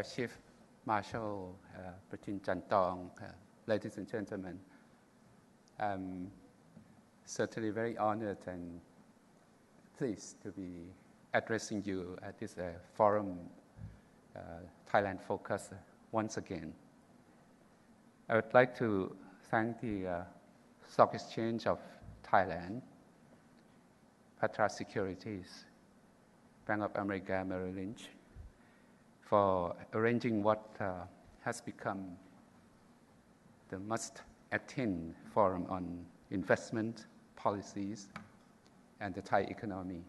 Chief Marshal Pratin Chantong, ladies and gentlemen, I'm certainly very honored and pleased to be addressing you at this forum, Thailand Focus, once again. I would like to thank the Stock Exchange of Thailand, Securities, Bank of America Merrill Lynch, for arranging what has become the must-attend forum on investment policies and the Thai economy.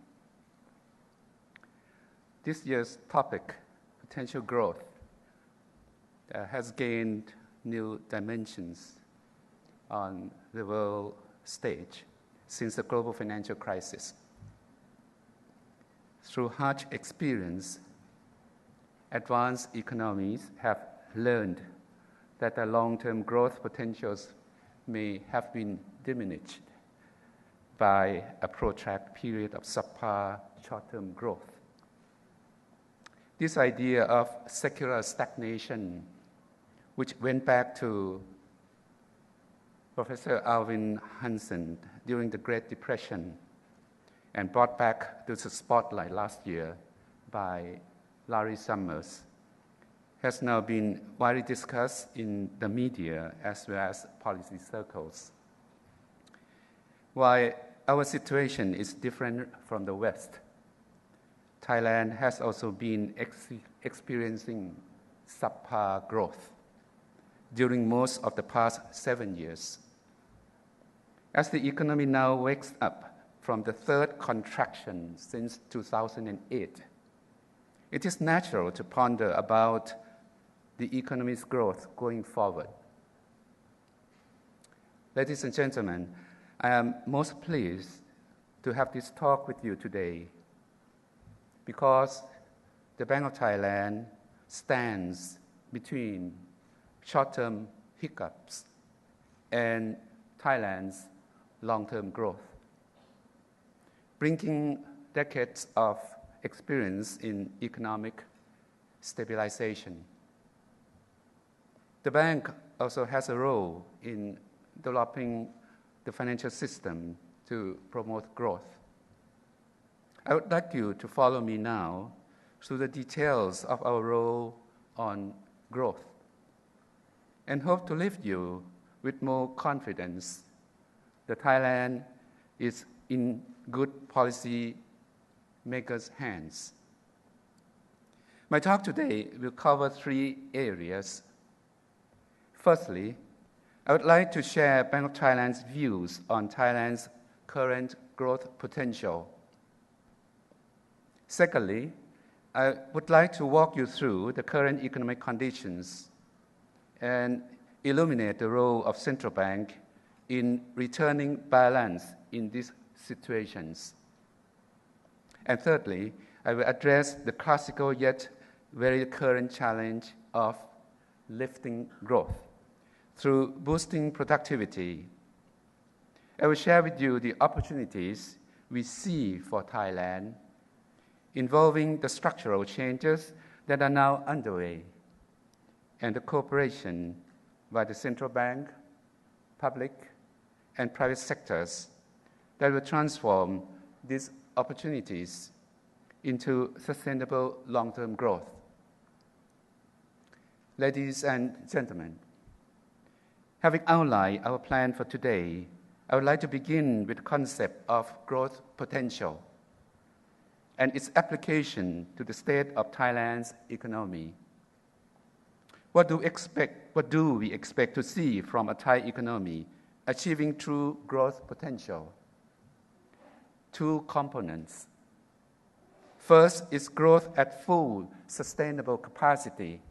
This year's topic, potential growth, has gained new dimensions on the world stage since the global financial crisis. Through harsh experience, advanced economies have learned that the long-term growth potentials may have been diminished by a protracted period of subpar short-term growth. This idea of secular stagnation, which went back to Professor Alvin Hansen during the Great Depression and brought back to the spotlight last year by Larry Summers, has now been widely discussed in the media as well as policy circles. While our situation is different from the West, Thailand has also been experiencing subpar growth during most of the past 7 years. As the economy now wakes up from the third contraction since 2008, it is natural to ponder about the economy's growth going forward. Ladies and gentlemen, I am most pleased to have this talk with you today because the Bank of Thailand stands between short-term hiccups and Thailand's long-term growth, bringing decades of experience in economic stabilization. The bank also has a role in developing the financial system to promote growth. I would like you to follow me now through the details of our role on growth and hope to leave you with more confidence that Thailand is in good policy makers' hands. My talk today will cover 3 areas. Firstly, I would like to share Bank of Thailand's views on Thailand's current growth potential. Secondly, I would like to walk you through the current economic conditions and illuminate the role of central bank in returning balance in these situations. And thirdly, I will address the classical yet very current challenge of lifting growth through boosting productivity. I will share with you the opportunities we see for Thailand involving the structural changes that are now underway and the cooperation by the central bank, public, and private sectors that will transform these opportunities into sustainable long-term growth. Ladies and gentlemen, having outlined our plan for today, I would like to begin with the concept of growth potential and its application to the state of Thailand's economy. What do we expect to see from a Thai economy achieving true growth potential? 2 components. First is growth at full sustainable capacity.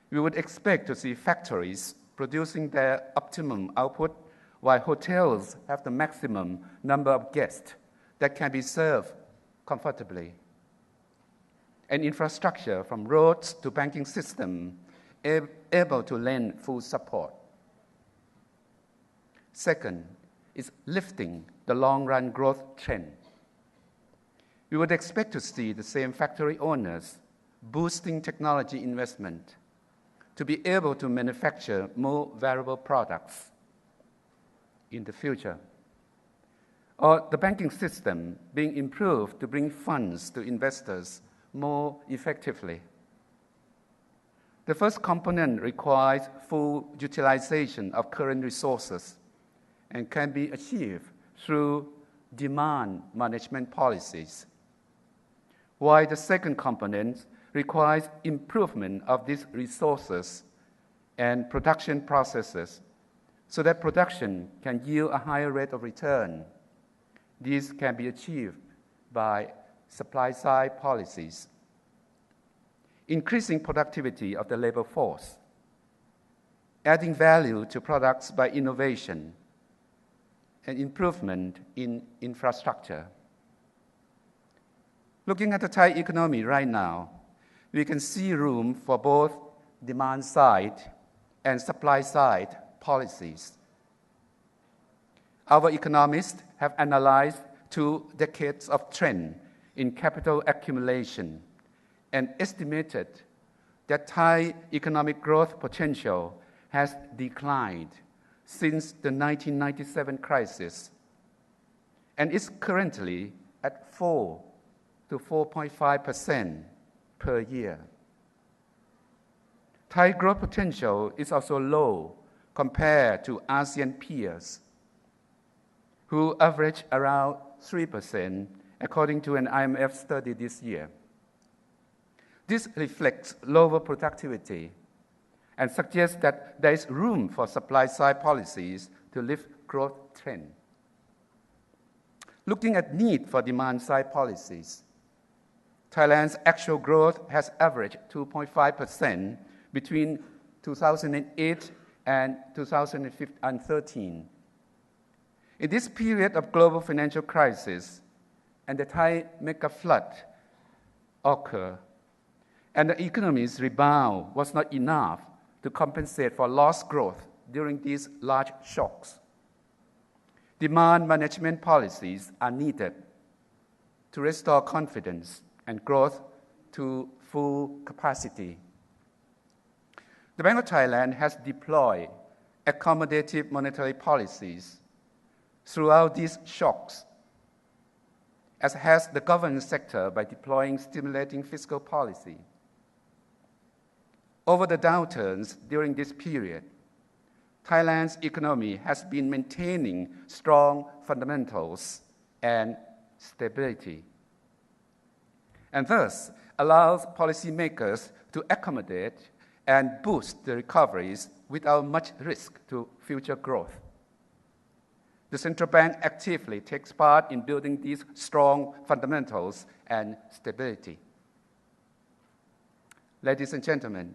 We would expect to see factories producing their optimum output while hotels have the maximum number of guests that can be served comfortably. And infrastructure from roads to banking system able to lend full support. Second is lifting the long-run growth trend. We would expect to see the same factory owners boosting technology investment to be able to manufacture more valuable products in the future, or the banking system being improved to bring funds to investors more effectively. The first component requires full utilization of current resources and can be achieved through demand management policies, while the second component requires improvement of these resources and production processes so that production can yield a higher rate of return. This can be achieved by supply-side policies, increasing productivity of the labor force, adding value to products by innovation, and improvement in infrastructure. Looking at the Thai economy right now, we can see room for both demand-side and supply-side policies. Our economists have analyzed 2 decades of trend in capital accumulation and estimated that Thai economic growth potential has declined since the 1997 crisis and is currently at 4 to 4.5% per year. Thai growth potential is also low compared to ASEAN peers, who average around 3%, according to an IMF study this year. This reflects lower productivity and suggests that there is room for supply-side policies to lift growth trend. Looking at need for demand-side policies, Thailand's actual growth has averaged 2.5% between 2008 and 2013. In this period of global financial crisis and the Thai mega flood occurred, and the economy's rebound was not enough to compensate for lost growth during these large shocks. Demand management policies are needed to restore confidence and growth to full capacity. The Bank of Thailand has deployed accommodative monetary policies throughout these shocks, as has the government sector by deploying stimulating fiscal policy. Over the downturns during this period, Thailand's economy has been maintaining strong fundamentals and stability, and thus allows policymakers to accommodate and boost the recoveries without much risk to future growth. The central bank actively takes part in building these strong fundamentals and stability. Ladies and gentlemen,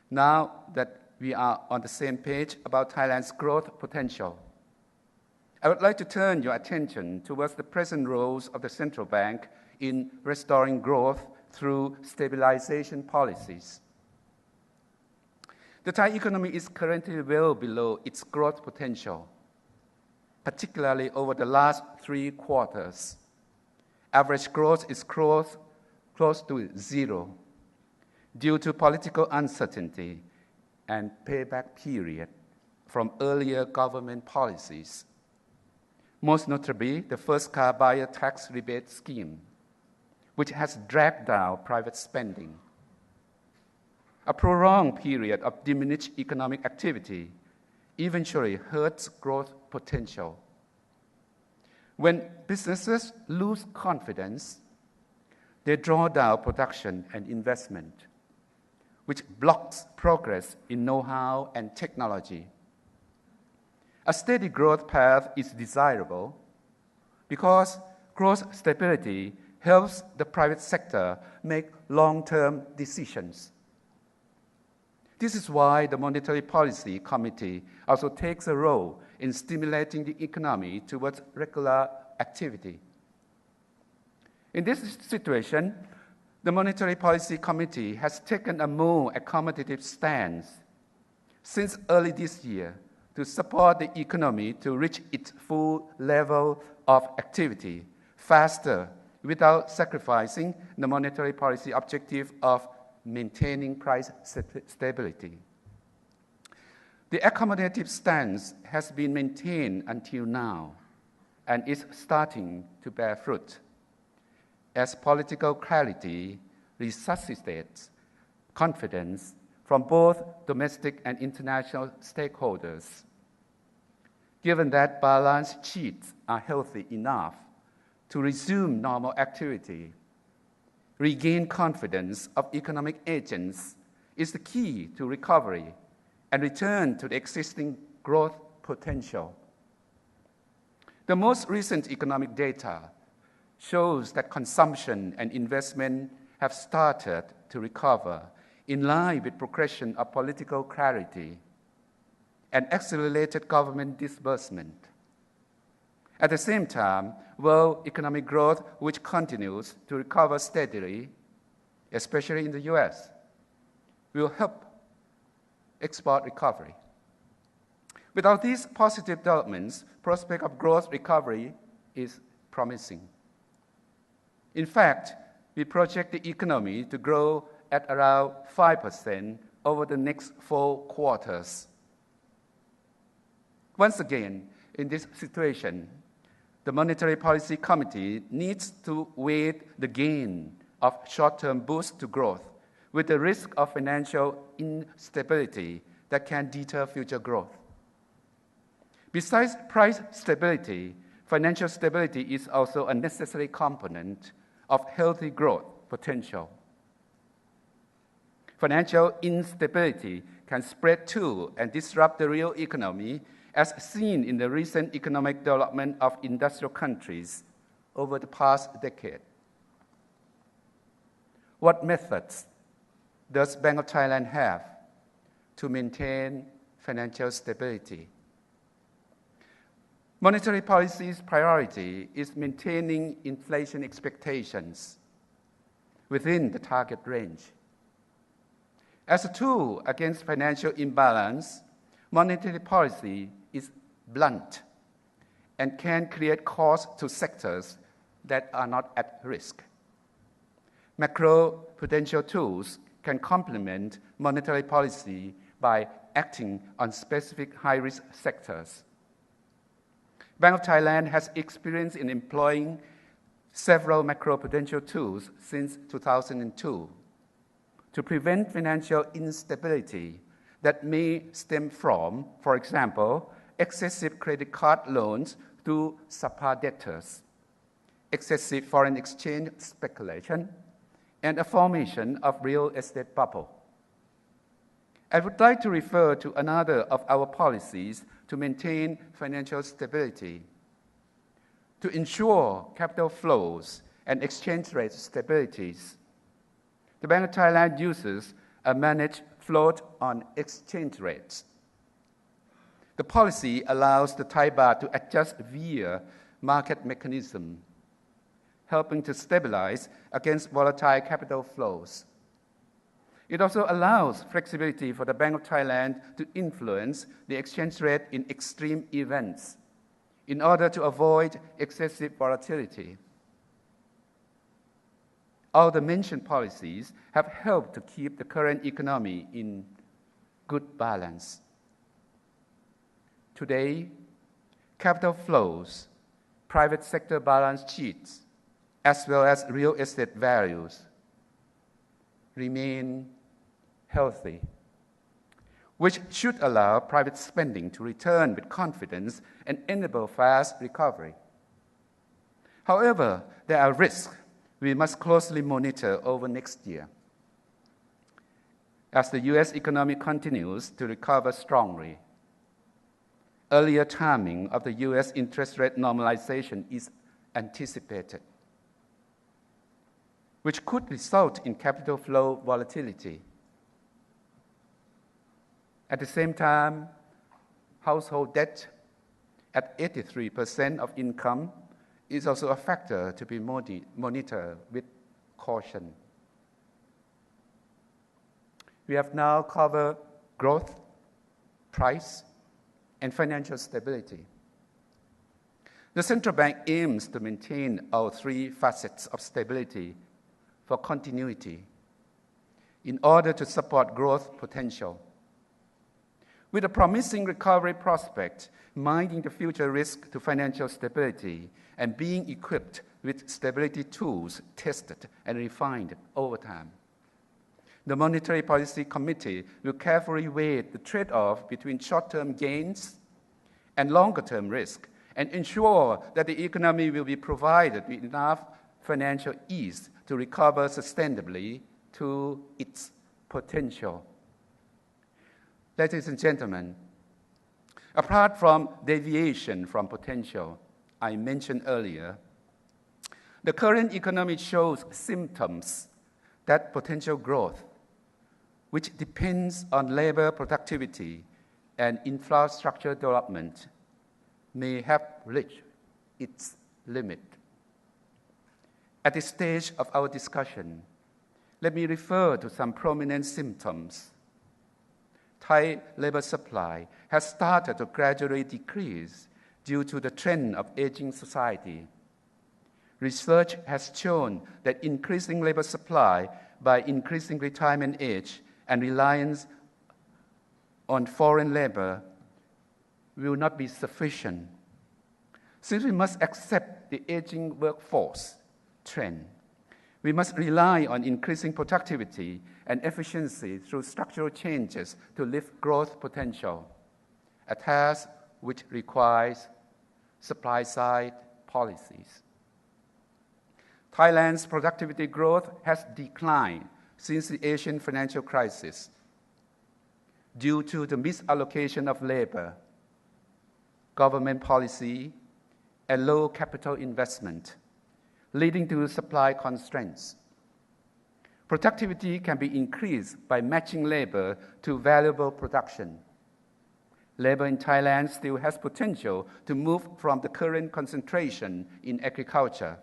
now that we are on the same page about Thailand's growth potential, I would like to turn your attention towards the present roles of the central bank in restoring growth through stabilization policies. The Thai economy is currently well below its growth potential, particularly over the last 3 quarters. Average growth is close to zero due to political uncertainty and payback period from earlier government policies, most notably the first car buyer tax rebate scheme, which has dragged down private spending. A prolonged period of diminished economic activity eventually hurts growth potential. When businesses lose confidence, they draw down production and investment, which blocks progress in know-how and technology. A steady growth path is desirable because growth stability helps the private sector make long-term decisions. This is why the Monetary Policy Committee also takes a role in stimulating the economy towards regular activity. In this situation, the Monetary Policy Committee has taken a more accommodative stance since early this year to support the economy to reach its full level of activity faster without sacrificing the monetary policy objective of maintaining price stability. The accommodative stance has been maintained until now and is starting to bear fruit as political clarity resuscitates confidence from both domestic and international stakeholders. Given that balance sheets are healthy enough to resume normal activity, regain confidence of economic agents is the key to recovery and return to the existing growth potential. The most recent economic data shows that consumption and investment have started to recover in line with progression of political clarity and accelerated government disbursement. At the same time, world economic growth, which continues to recover steadily, especially in the US, will help export recovery. Without these positive developments, prospect of growth recovery is promising. In fact, we project the economy to grow at around 5% over the next 4 quarters. Once again, in this situation, the Monetary Policy Committee needs to weigh the gain of short-term boost to growth with the risk of financial instability that can deter future growth. Besides price stability, financial stability is also a necessary component of healthy growth potential. Financial instability can spread to and disrupt the real economy, as seen in the recent economic development of industrial countries over the past decade. What methods does Bank of Thailand have to maintain financial stability? Monetary policy's priority is maintaining inflation expectations within the target range. As a tool against financial imbalance, monetary policy is blunt and can create costs to sectors that are not at risk. Macro-prudential tools can complement monetary policy by acting on specific high-risk sectors. Bank of Thailand has experience in employing several macro-prudential tools since 2002 to prevent financial instability that may stem from, for example, excessive credit card loans to subprime debtors, excessive foreign exchange speculation, and a formation of real estate bubble. I would like to refer to another of our policies to maintain financial stability. To ensure capital flows and exchange rate stabilities, the Bank of Thailand uses a managed float on exchange rates. The policy allows the Thai baht to adjust via market mechanism, helping to stabilize against volatile capital flows. It also allows flexibility for the Bank of Thailand to influence the exchange rate in extreme events in order to avoid excessive volatility. All the mentioned policies have helped to keep the current economy in good balance. Today, capital flows, private sector balance sheets, as well as real estate values remain healthy, which should allow private spending to return with confidence and enable fast recovery. However, there are risks we must closely monitor over next year. As the U.S. economy continues to recover strongly, earlier timing of the U.S. interest rate normalization is anticipated, which could result in capital flow volatility. At the same time, household debt at 83% of income is also a factor to be monitored with caution. We have now covered growth, price, and financial stability. The central bank aims to maintain our three facets of stability for continuity in order to support growth potential. With a promising recovery prospect, minding the future risk to financial stability, and being equipped with stability tools tested and refined over time. The Monetary Policy Committee will carefully weigh the trade-off between short-term gains and longer-term risk and ensure that the economy will be provided with enough financial ease to recover sustainably to its potential. Ladies and gentlemen, apart from deviation from potential I mentioned earlier, the current economy shows symptoms that potential growth, which depends on labor productivity and infrastructure development, may have reached its limit. At this stage of our discussion, let me refer to some prominent symptoms. Thai labor supply has started to gradually decrease due to the trend of aging society. Research has shown that increasing labor supply by increasing retirement age and reliance on foreign labor will not be sufficient. Since we must accept the aging workforce trend, we must rely on increasing productivity and efficiency through structural changes to lift growth potential, a task which requires supply-side policies. Thailand's productivity growth has declined since the Asian financial crisis due to the misallocation of labor, government policy, and low capital investment, leading to supply constraints. Productivity can be increased by matching labor to valuable production. Labor in Thailand still has potential to move from the current concentration in agriculture,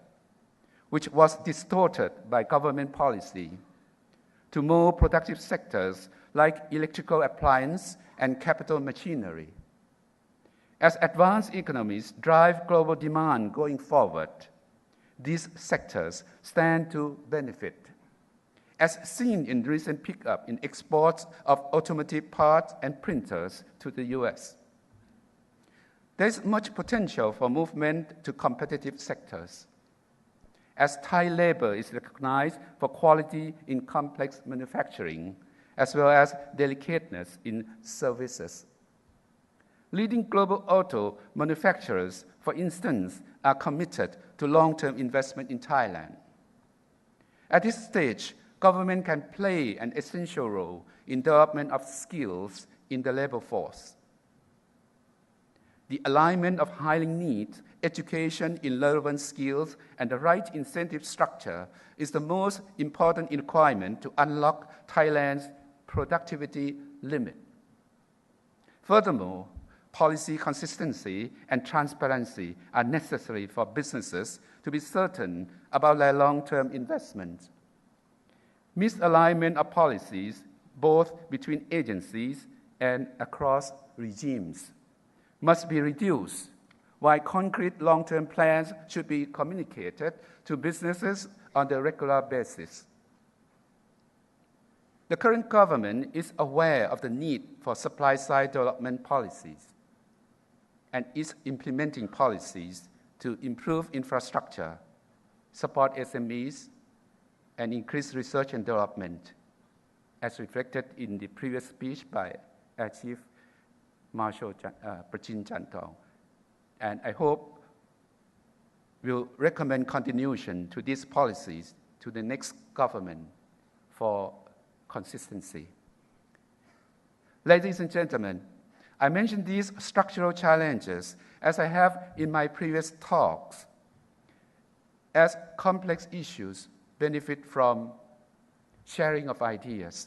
which was distorted by government policy, to more productive sectors like electrical appliance and capital machinery. As advanced economies drive global demand going forward, these sectors stand to benefit, as seen in recent pickup in exports of automotive parts and printers to the US. There is much potential for movement to competitive sectors, as Thai labor is recognized for quality in complex manufacturing, as well as delicateness in services. Leading global auto manufacturers, for instance, are committed to long-term investment in Thailand. At this stage, government can play an essential role in development of skills in the labor force. The alignment of hiring needs, education in relevant skills, and the right incentive structure is the most important requirement to unlock Thailand's productivity limit. Furthermore, policy consistency and transparency are necessary for businesses to be certain about their long-term investment. Misalignment of policies, both between agencies and across regimes, must be reduced, while concrete long-term plans should be communicated to businesses on a regular basis. The current government is aware of the need for supply-side development policies and is implementing policies to improve infrastructure, support SMEs, and increase research and development, as reflected in the previous speech by Air Chief Marshal Prachin Chantong. And I hope we'll recommend continuation to these policies to the next government for consistency. Ladies and gentlemen, I mentioned these structural challenges, as I have in my previous talks, as complex issues benefit from sharing of ideas.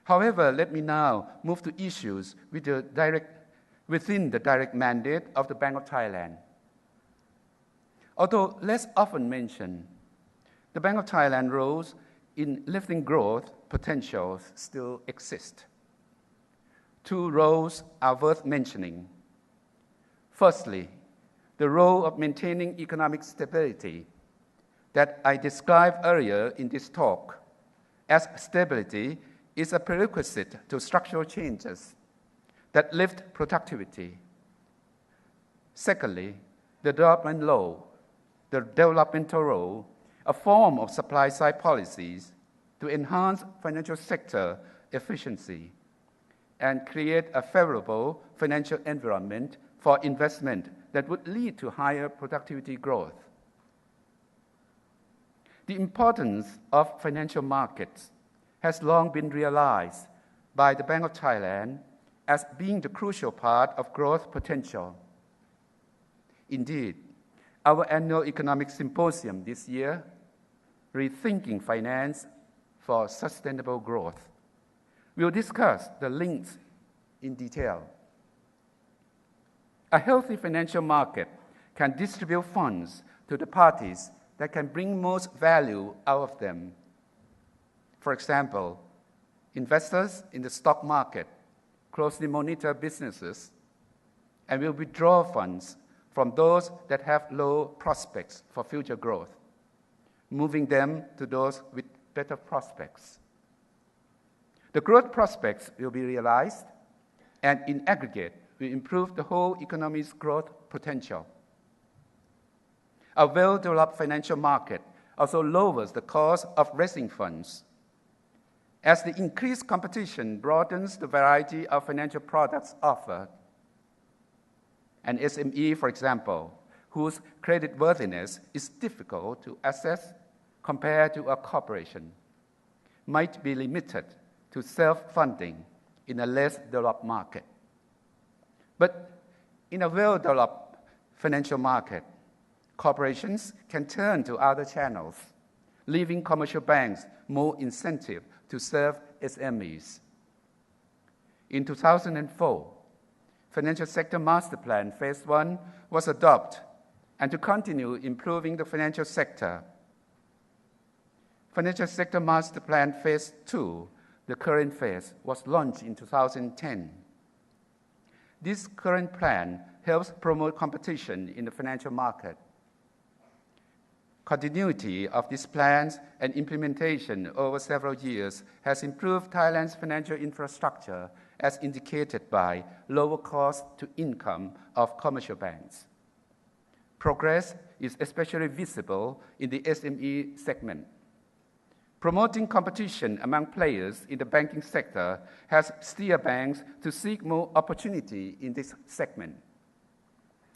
However, let me now move to issues within the direct mandate of the Bank of Thailand. Although less often mentioned, the Bank of Thailand roles in lifting growth potentials still exist. Two roles are worth mentioning. Firstly, the role of maintaining economic stability that I described earlier in this talk, as stability is a prerequisite to structural changes that lift productivity. Secondly, the developmental role, a form of supply-side policies to enhance financial sector efficiency and create a favorable financial environment for investment that would lead to higher productivity growth. The importance of financial markets has long been realized by the Bank of Thailand as being the crucial part of growth potential. Indeed, our annual economic symposium this year, Rethinking Finance for Sustainable Growth, will discuss the links in detail. A healthy financial market can distribute funds to the parties that can bring most value out of them. For example, investors in the stock market closely monitor businesses and will withdraw funds from those that have low prospects for future growth, moving them to those with better prospects. The growth prospects will be realized and in aggregate will improve the whole economy's growth potential. A well-developed financial market also lowers the cost of raising funds, as the increased competition broadens the variety of financial products offered. An SME, for example, whose creditworthiness is difficult to assess compared to a corporation, might be limited to self-funding in a less developed market. But in a well-developed financial market, corporations can turn to other channels, leaving commercial banks more incentive to serve SMEs. In 2004, Financial Sector Master Plan Phase 1 was adopted, and to continue improving the financial sector, Financial Sector Master Plan Phase 2, the current phase, was launched in 2010. This current plan helps promote competition in the financial market. Continuity of these plans and implementation over several years has improved Thailand's financial infrastructure, as indicated by lower cost to income of commercial banks. Progress is especially visible in the SME segment. Promoting competition among players in the banking sector has steered banks to seek more opportunity in this segment.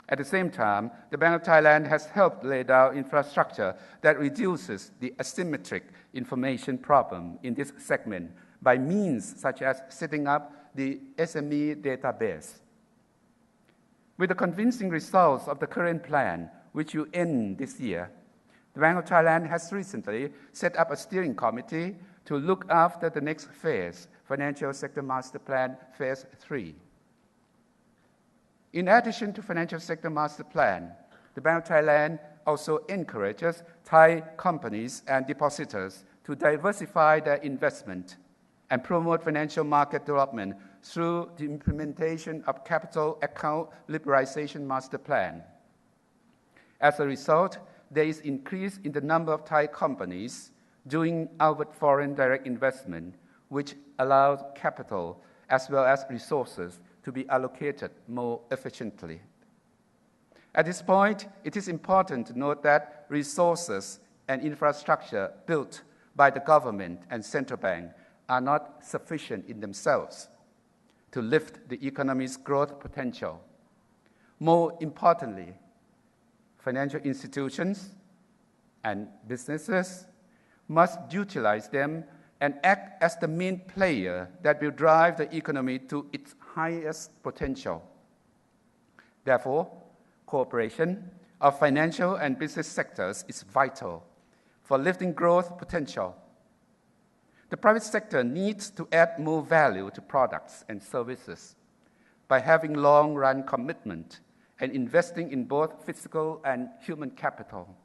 At the same time, the Bank of Thailand has helped lay down infrastructure that reduces the asymmetric information problem in this segment by means such as setting up the SME database. With the convincing results of the current plan, which will end this year, the Bank of Thailand has recently set up a steering committee to look after the next phase, Financial Sector Master Plan Phase 3. In addition to Financial Sector Master Plan, the Bank of Thailand also encourages Thai companies and depositors to diversify their investment and promote financial market development through the implementation of Capital Account Liberalization Master Plan. As a result, there is an increase in the number of Thai companies doing outward foreign direct investment, which allows capital as well as resources to be allocated more efficiently. At this point, it is important to note that resources and infrastructure built by the government and central bank are not sufficient in themselves to lift the economy's growth potential. More importantly, financial institutions and businesses must utilize them and act as the main player that will drive the economy to its highest potential. Therefore, cooperation of financial and business sectors is vital for lifting growth potential. The private sector needs to add more value to products and services by having long-run commitment and investing in both physical and human capital.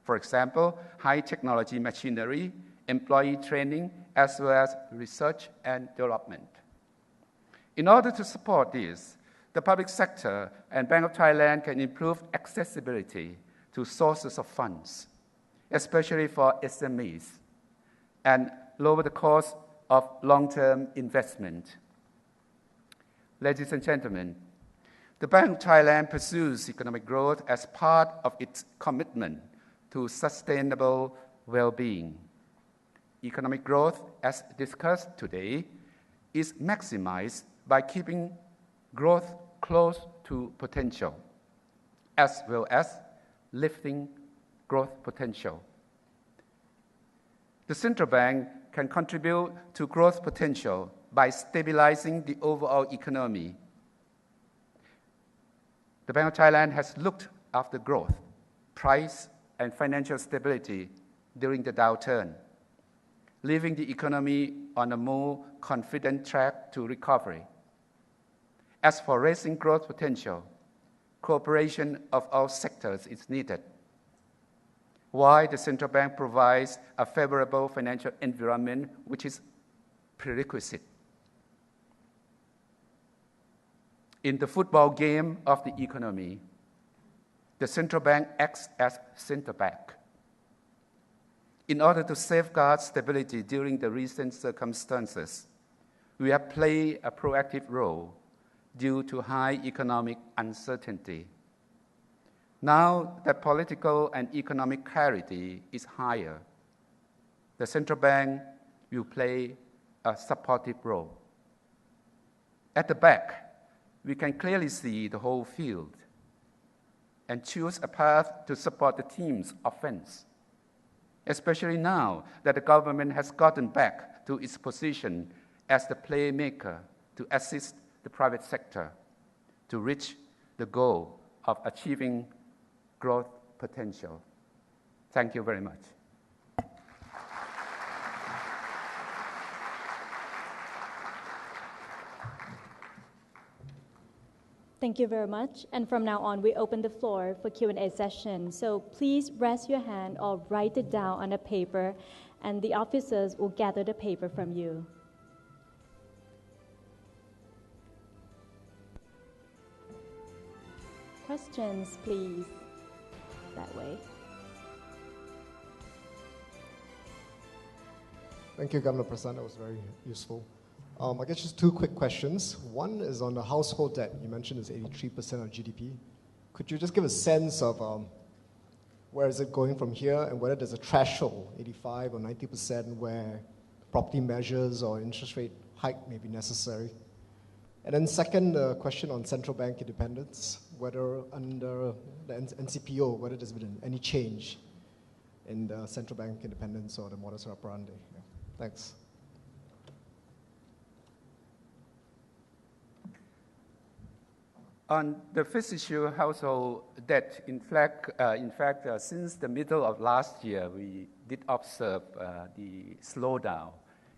For example, high-technology machinery, employee training, as well as research and development. In order to support this, The public sector and Bank of Thailand can improve accessibility to sources of funds, especially for SMEs, and lower the cost of long-term investment. Ladies and gentlemen, the Bank of Thailand pursues economic growth as part of its commitment to sustainable well-being. Economic growth, as discussed today, is maximized by keeping growth close to potential, as well as lifting growth potential. The central bank can contribute to growth potential by stabilizing the overall economy. The Bank of Thailand has looked after growth, price, and financial stability during the downturn, leaving the economy on a more confident track to recovery. As for raising growth potential, cooperation of all sectors is needed. While the central bank provides a favorable financial environment, which is prerequisite. In the football game of the economy, the central bank acts as center back. In order to safeguard stability during the recent circumstances, we have played a proactive role due to high economic uncertainty. Now that political and economic clarity is higher, the central bank will play a supportive role. At the back, we can clearly see the whole field and choose a path to support the team's offense, especially now that the government has gotten back to its position as the playmaker to assist the private sector to reach the goal of achieving growth potential. Thank you very much. Thank you very much. And from now on, we open the floor for Q&A session. So please raise your hand or write it down on a paper, and the officers will gather the paper from you. Questions, please. That way. Thank you, Governor Prasarn. That was very useful. I guess just two quick questions. One is on the household debt. You mentioned it's 83% of GDP. Could you just give a sense of where is it going from here, and whether there's a threshold, 85 or 90%, where property measures or interest rate hike may be necessary? And then second, question on central bank independence, whether under the NCPO, whether there's been any change in the central bank independence or the modus operandi. Yeah. Thanks. On the first issue, household debt, in fact, since the middle of last year, we did observe the slowdown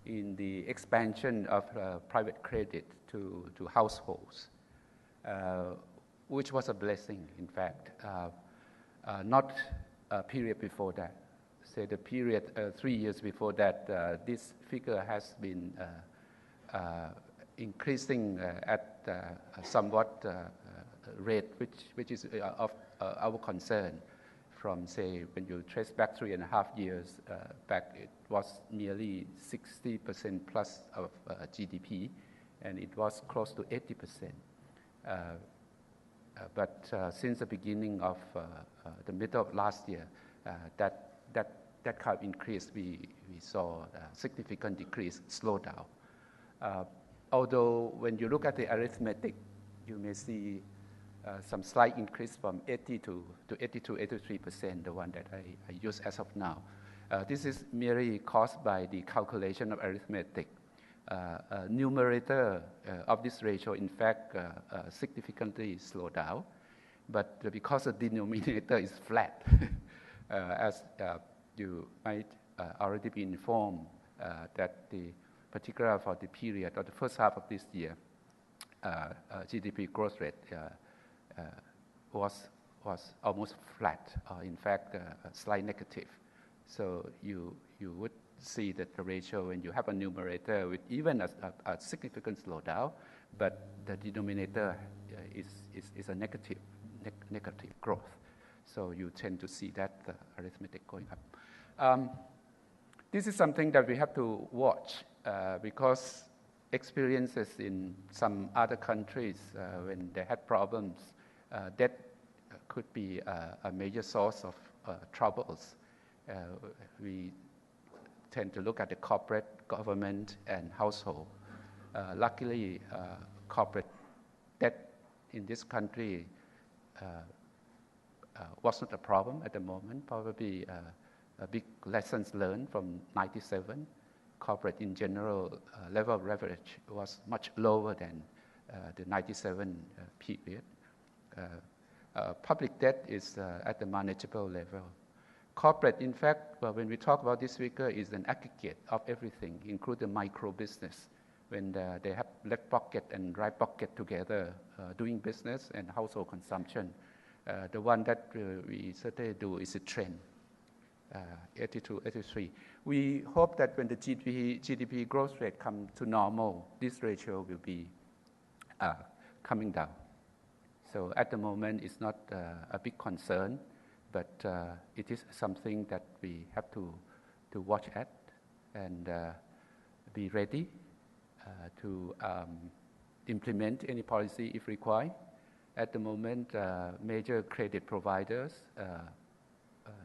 in the expansion of private credit to households, which was a blessing, in fact, not a period before that. Say the period 3 years before that, this figure has been increasing at somewhat rate, which is of our concern. From, say, when you trace back 3.5 years back, it was nearly 60% plus of GDP, and it was close to 80%. But since the beginning of the middle of last year, that kind of increase, we saw a significant decrease, slowdown. Although when you look at the arithmetic, you may see some slight increase from 80 to 83%, the one that I use as of now. This is merely caused by the calculation of arithmetic. Numerator of this ratio, in fact, significantly slowed down, but because the denominator is flat, as you might already be informed that particularly for the period of the first half of this year, GDP growth rate was almost flat, in fact, a slight negative. So you would see that the ratio, when you have a numerator with even a significant slowdown, but the denominator is a negative growth. So you tend to see that arithmetic going up. This is something that we have to watch because experiences in some other countries when they had problems, debt could be a major source of troubles. We tend to look at the corporate, government, and household. Luckily, corporate debt in this country was not a problem at the moment. Probably a big lessons learned from '97. Corporate in general level of leverage was much lower than the '97 period. Public debt is at the manageable level. Corporate, in fact, when we talk about this figure, is an aggregate of everything, including micro business, when they have left pocket and right pocket together doing business and household consumption. The one that we certainly do is a trend, 82, 83. We hope that when the GDP growth rate comes to normal, this ratio will be coming down. So at the moment, it's not a big concern, but it is something that we have to watch at and be ready to implement any policy if required. At the moment, major credit providers,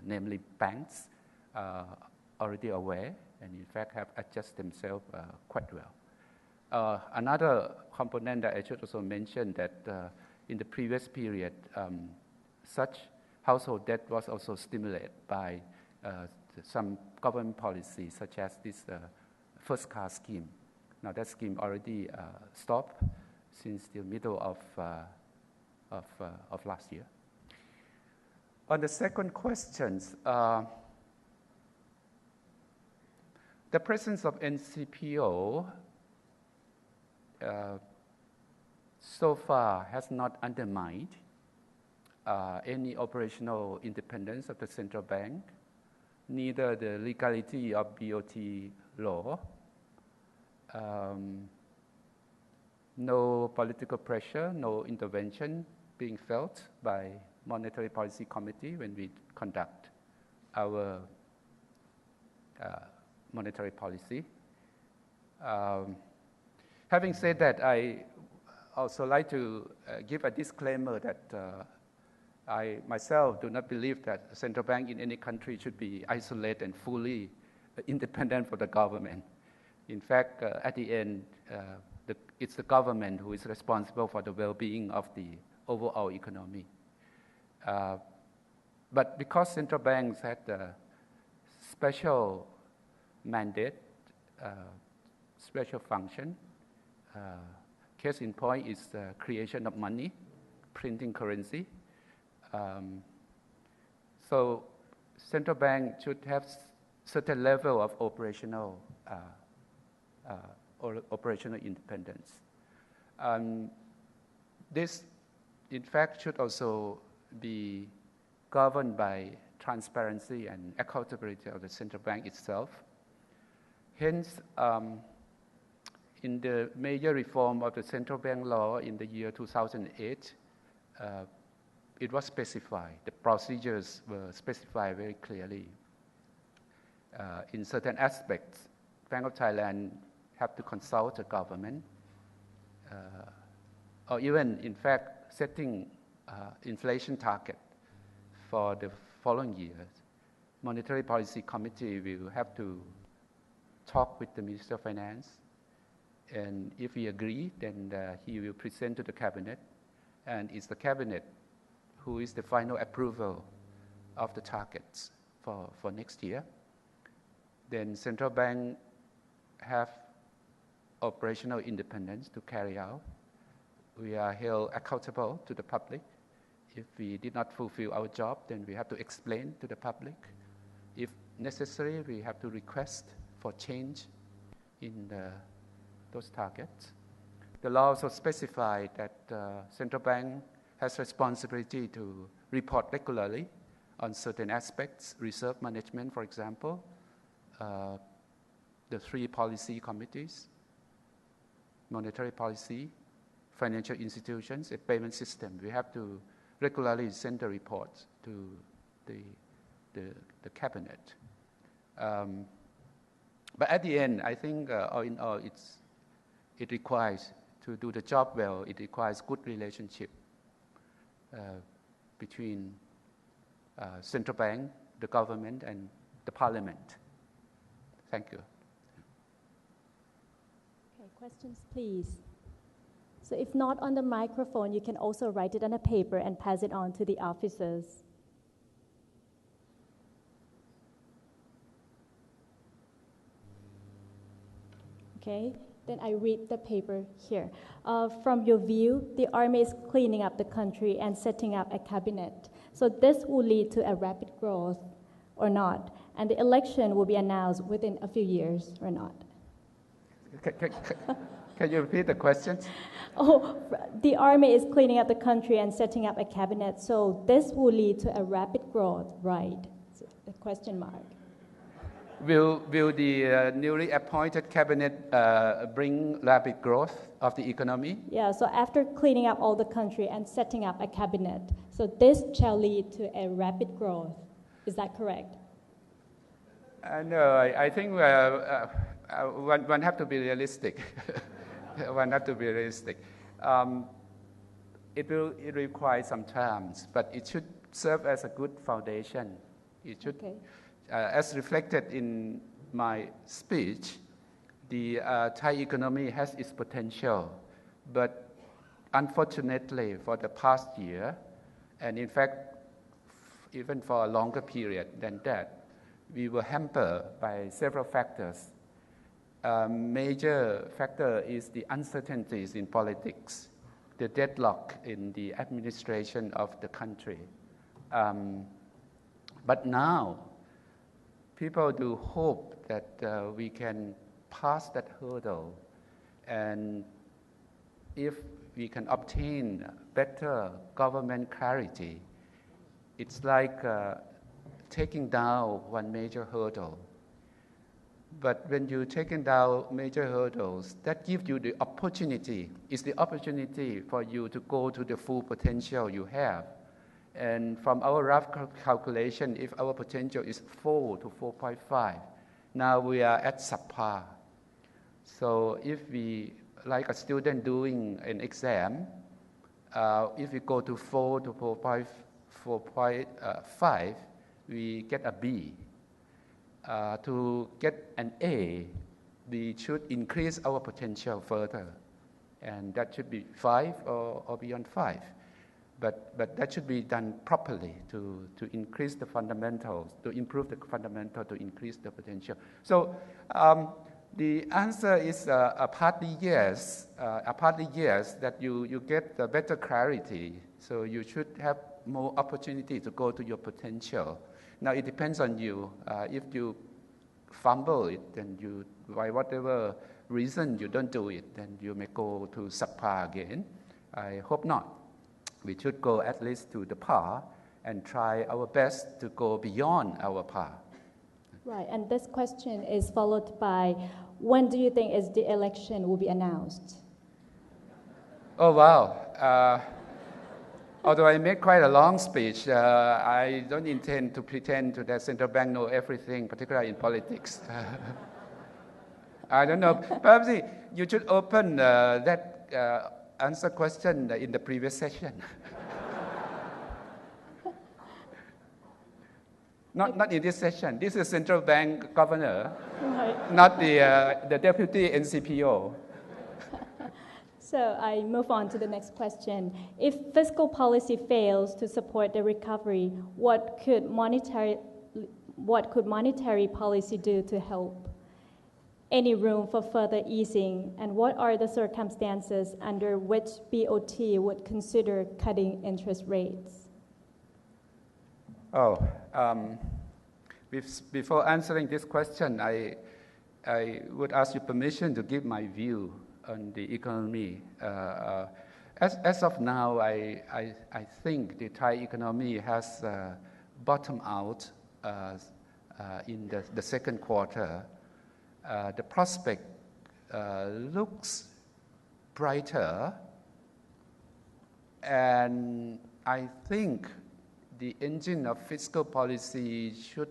namely banks, are already aware and in fact have adjusted themselves quite well. Another component that I should also mention that in the previous period, such household debt was also stimulated by some government policies, such as this first car scheme. Now that scheme already stopped since the middle of last year. On the second questions, the presence of NCPO so far has not undermined any operational independence of the central bank, neither the legality of BOT law, no political pressure, no intervention being felt by Monetary Policy Committee when we conduct our monetary policy. Having said that, I also like to give a disclaimer that I myself do not believe that the central bank in any country should be isolated and fully independent from the government. In fact, at the end, it's the government who is responsible for the well-being of the overall economy. But because central banks had a special mandate, special function, case in point is the creation of money, printing currency. So central bank should have certain level of operational independence. This, in fact, should also be governed by transparency and accountability of the central bank itself. Hence, in the major reform of the central bank law in the year 2008, it was specified. The procedures were specified very clearly. In certain aspects, Bank of Thailand have to consult the government, or even, in fact, setting inflation target for the following years. Monetary Policy Committee will have to talk with the Minister of Finance, and if he agrees, then he will present to the cabinet, and it's the cabinet who is the final approval of the targets for next year. Then central bank have operational independence to carry out. We are held accountable to the public. If we did not fulfill our job, then we have to explain to the public. If necessary, we have to request for change in those targets. The law also specifies that central bank has responsibility to report regularly on certain aspects, reserve management, for example, the three policy committees, monetary policy, financial institutions, a payment system. We have to regularly send the reports to the cabinet. But at the end, I think all in all, it requires to do the job well. It requires good relationship between central bank, the government, and the parliament. Thank you. Okay, questions, please. So if not on the microphone, you can also write it on a paper and pass it on to the officers. Okay, then I read the paper here. From your view, the army is cleaning up the country and setting up a cabinet. So this will lead to a rapid growth or not, and the election will be announced within a few years or not. Can you repeat the question? Oh, the army is cleaning up the country and setting up a cabinet, so this will lead to a rapid growth, right? So, a question mark. Will the newly appointed cabinet bring rapid growth of the economy? Yeah, so after cleaning up all the country and setting up a cabinet, so this shall lead to a rapid growth. Is that correct? No, I think one have to be realistic. One have to be realistic. It require some time, but it should serve as a good foundation. It should. Okay. As reflected in my speech, the Thai economy has its potential, but unfortunately for the past year, and in fact, even for a longer period than that, we were hampered by several factors. A major factor is the uncertainties in politics, the deadlock in the administration of the country. But now, people do hope that we can pass that hurdle, and if we can obtain better government clarity, it's like taking down one major hurdle. But when you're taking down major hurdles, that gives you the opportunity. It's the opportunity for you to go to the full potential you have. And from our rough calculation, if our potential is 4 to 4.5, now we are at subpar. So if we, like a student doing an exam, if we go to 4 to 4.5, we get a B. To get an A, we should increase our potential further. And that should be 5 or beyond 5. But that should be done properly to increase the fundamentals, to improve the fundamental, to increase the potential. So the answer is partly yes, that you get the better clarity. So you should have more opportunity to go to your potential. Now it depends on you. If you fumble it, then you, by whatever reason you don't do it, then you may go to subpar again. I hope not. We should go at least to the par and try our best to go beyond our par. Right, and this question is followed by, when do you think is the election will be announced? Oh, wow. Although I made quite a long speech, I don't intend to pretend that central bank know everything, particularly in politics. I don't know. Perhaps you should open that answer question in the previous session. Not in this session. This is central bank governor, right. Not the deputy NCPO. So I move on to the next question. If fiscal policy fails to support the recovery, what could monetary policy do to help? Any room for further easing, and what are the circumstances under which BOT would consider cutting interest rates? Before answering this question, I would ask your permission to give my view on the economy. As of now, I think the Thai economy has bottomed out in the second quarter. The prospect looks brighter And I think the engine of fiscal policy should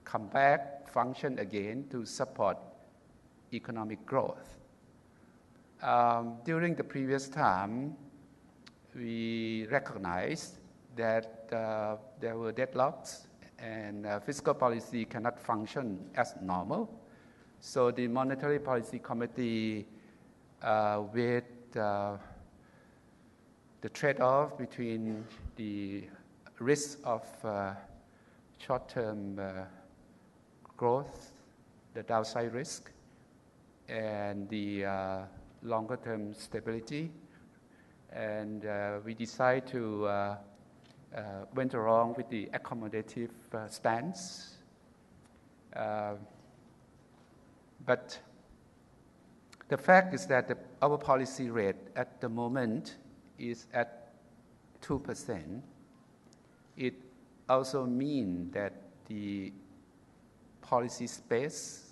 come back, function again to support economic growth. During the previous time, we recognized that there were deadlocks and fiscal policy cannot function as normal. So the Monetary Policy Committee with the trade-off between the risk of short-term growth, the downside risk, and the longer-term stability. And we decided to went along with the accommodative stance. But the fact is that our policy rate at the moment is at 2%. It also means that the policy space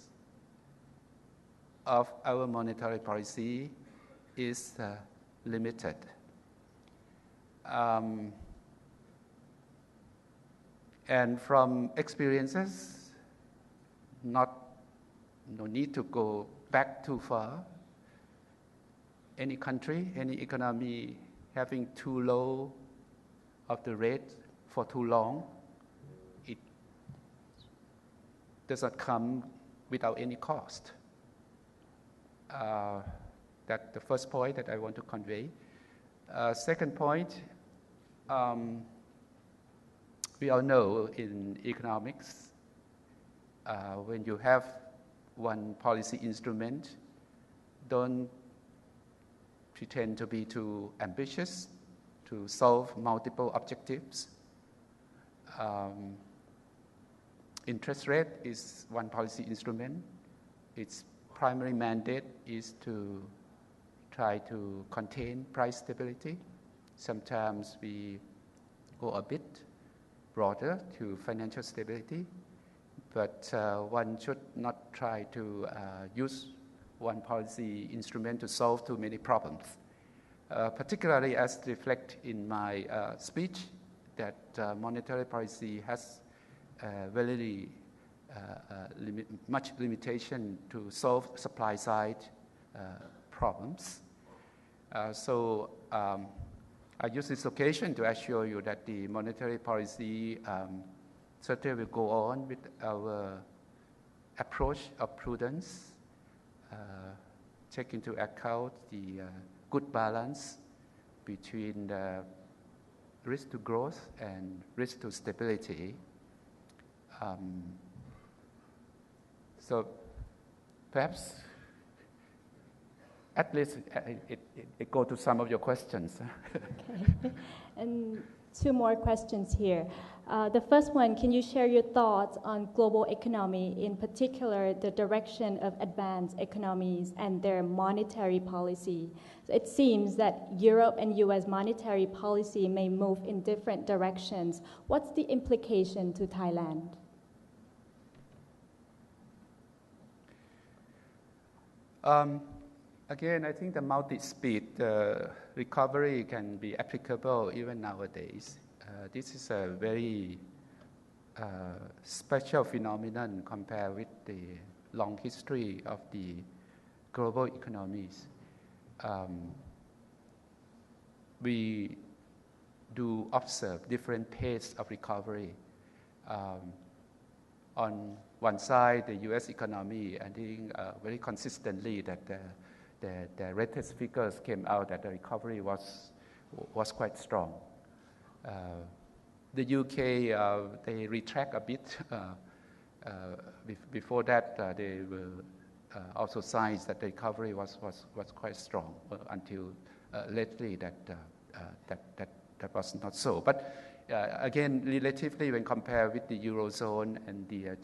of our monetary policy is limited. And from experiences, no need to go back too far. Any country, any economy having too low of the rate for too long, it does not come without any cost. That's the first point that I want to convey. Second point, we all know in economics, when you have one policy instrument, don't pretend to be too ambitious to solve multiple objectives. Interest rate is one policy instrument. Its primary mandate is to try to contain price stability. Sometimes we go a bit broader to financial stability, but one should not try to use one policy instrument to solve too many problems. Particularly as reflected in my speech, that monetary policy has very much limitation to solve supply side problems. So I use this occasion to assure you that the monetary policy certainly will go on with our approach of prudence, take into account the good balance between the risk to growth and risk to stability. So perhaps at least it go to some of your questions. Okay. And two more questions here. The first one, can you share your thoughts on global economy, in particular the direction of advanced economies and their monetary policy? So it seems that Europe and US monetary policy may move in different directions. What's the implication to Thailand? Again, I think the multi-speed recovery can be applicable even nowadays. This is a very special phenomenon compared with the long history of the global economies. We do observe different pace of recovery. On one side, the U.S. economy, I think very consistently that the latest figures came out that the recovery was quite strong. The UK, they retract a bit. Before that, they were also signs that the recovery was quite strong until lately that was not so. But again, relatively, when compared with the Eurozone and the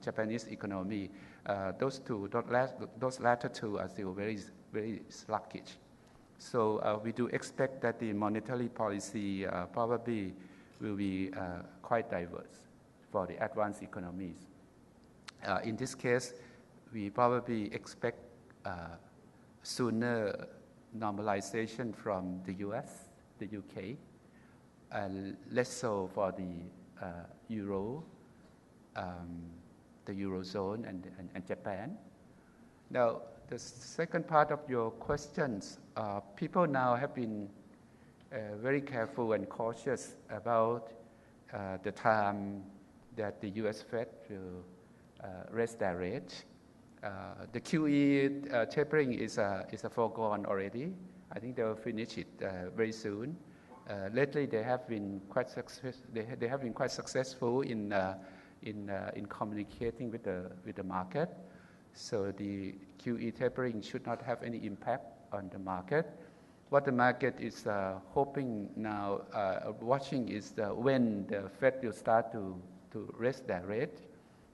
Japanese economy, those latter two are still very, very sluggish. So we do expect that the monetary policy probably will be quite diverse for the advanced economies. In this case, we probably expect sooner normalization from the US the UK, and less so for the Euro, the Eurozone and Japan. Now, the second part of your questions, people now have been very careful and cautious about the time that the US Fed will raise their rate. The QE tapering is a foregone already. I think they will finish it very soon. Lately, they have been quite successful in communicating with the market. So the QE tapering should not have any impact on the market. What the market is hoping now, watching is when the Fed will start to raise their rate.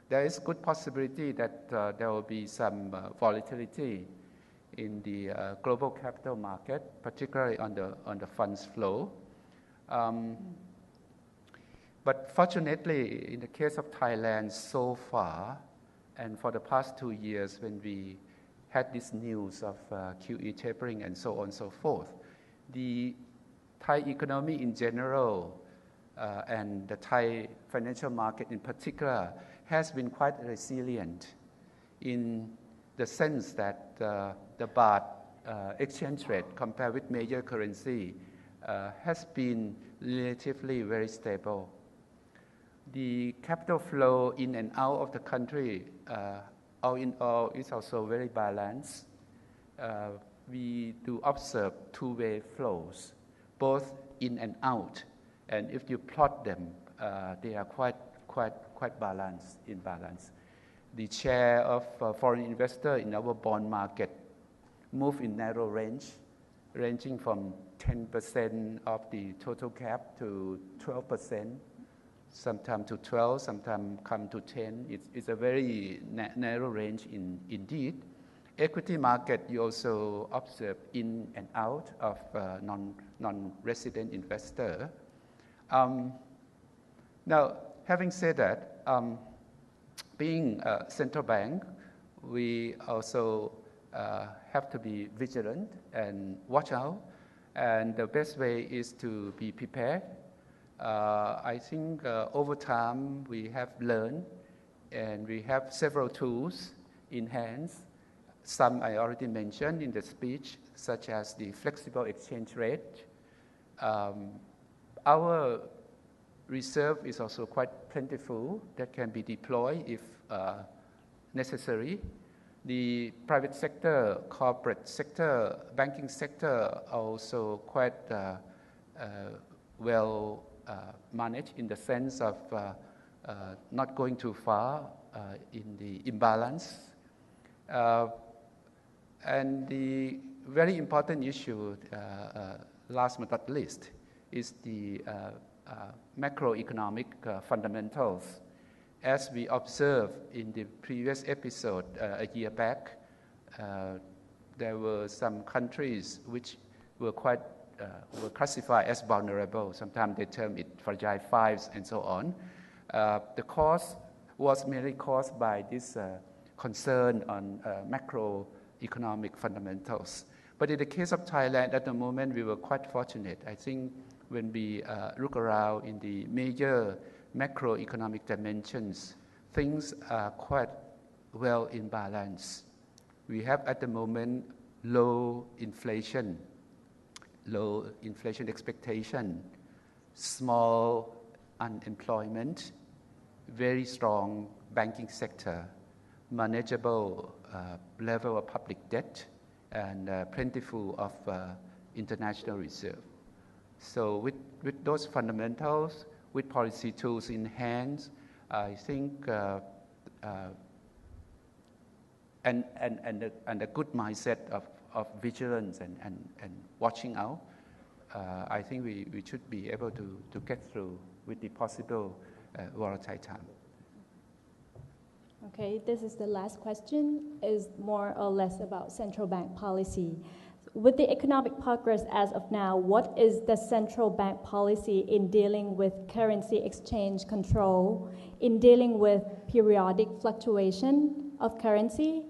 There is good possibility that there will be some volatility in the global capital market, particularly on the funds flow. But fortunately, in the case of Thailand so far, and for the past 2 years when we had this news of QE tapering and so on and so forth, the Thai economy in general and the Thai financial market in particular has been quite resilient in the sense that the baht exchange rate compared with major currency has been relatively very stable. The capital flow in and out of the country, all in all, is also very balanced. We do observe two-way flows, both in and out, and if you plot them, they are quite balanced, in balance. The share of foreign investor in our bond market move in narrow range, ranging from 10% of the total cap to 12%, sometimes to 12, sometimes come to 10. It's a very narrow range indeed. Equity market, you also observe in and out of non-resident investor. Now, having said that, being a central bank, we also have to be vigilant and watch out. And the best way is to be prepared. I think over time we have learned and we have several tools in hands. Some I already mentioned in the speech, such as the flexible exchange rate. Our reserve is also quite plentiful that can be deployed if necessary. The private sector, corporate sector, banking sector are also quite well managed in the sense of not going too far in the imbalance. And the very important issue, last but not least, is the macroeconomic fundamentals. As we observed in the previous episode a year back, there were some countries which were were classified as vulnerable. Sometimes they term it fragile fives and so on. The cause was mainly caused by this concern on macroeconomic fundamentals. But in the case of Thailand, at the moment, we were quite fortunate. I think when we look around in the major macroeconomic dimensions, things are quite well in balance. We have at the moment low inflation expectation, small unemployment, very strong banking sector, manageable level of public debt, and plentiful of international reserve. So with those fundamentals, with policy tools in hand, I think, and a good mindset of vigilance and watching out, I think we should be able to get through with the possible volatile time. Okay, this is the last question, is more or less about central bank policy. With the economic progress as of now, what is the central bank policy in dealing with currency exchange control, in dealing with periodic fluctuation of currency,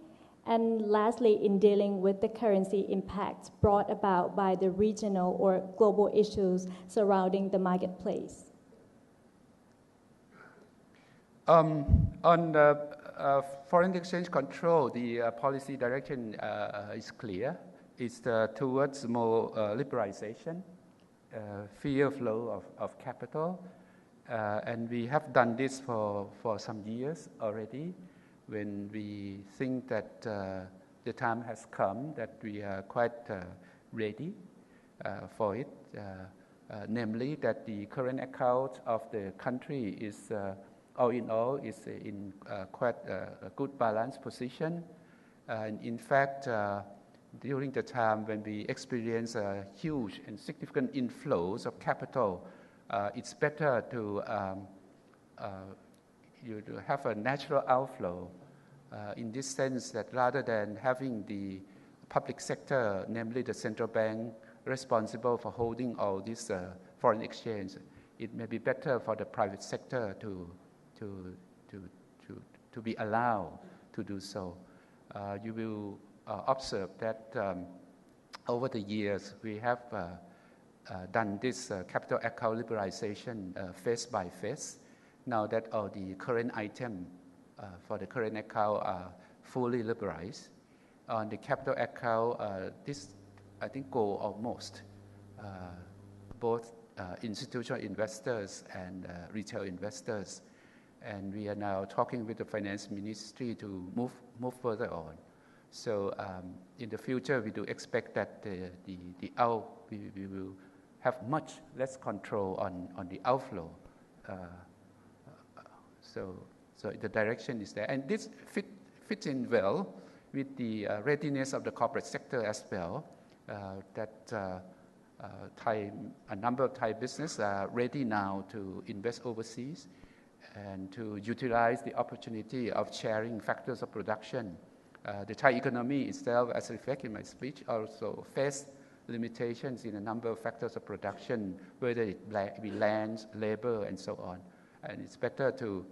And lastly, in dealing with the currency impacts brought about by the regional or global issues surrounding the marketplace. On the foreign exchange control, the policy direction is clear. It's towards more liberalization, freer flow of capital. And we have done this for some years already when we think that the time has come that we are quite ready for it, namely that the current account of the country is all in all is in quite a good balanced position. And in fact, during the time when we experience huge and significant inflows of capital, it's better to have a natural outflow in this sense that rather than having the public sector, namely the central bank, responsible for holding all this foreign exchange, it may be better for the private sector to be allowed to do so. You will observe that over the years we have done this capital account liberalization phase by phase. Now that all the current items for the current account are fully liberalized, on the capital account, this I think go almost both institutional investors and retail investors, and we are now talking with the finance ministry to move further on. So in the future, we do expect that we will have much less control on the outflow. So the direction is there, and this fits in well with the readiness of the corporate sector as well. That a number of Thai businesses are ready now to invest overseas and to utilize the opportunity of sharing factors of production. The Thai economy itself, as reflected in my speech, also faced limitations in a number of factors of production, whether it be land, labor, and so on. And it's better to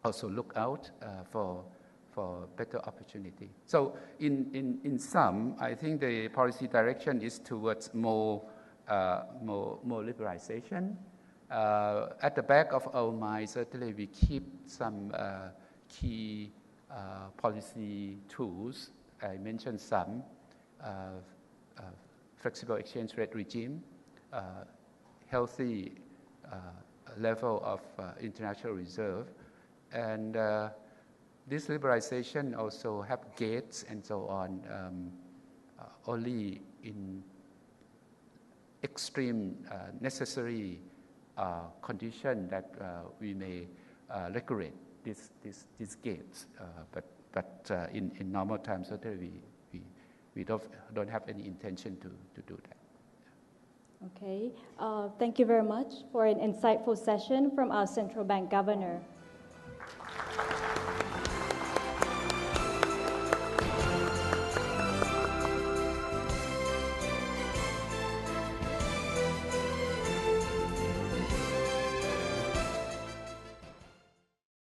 also look out for better opportunity. So in sum, I think the policy direction is towards more liberalization. At the back of our mind, certainly we keep some key policy tools. I mentioned some: flexible exchange rate regime, healthy level of international reserve, and this liberalization also have gates and so on, only in extreme necessary condition that we may regulate these gates. But in normal times, certainly we don't have any intention to do that. Okay, thank you very much for an insightful session from our central bank governor.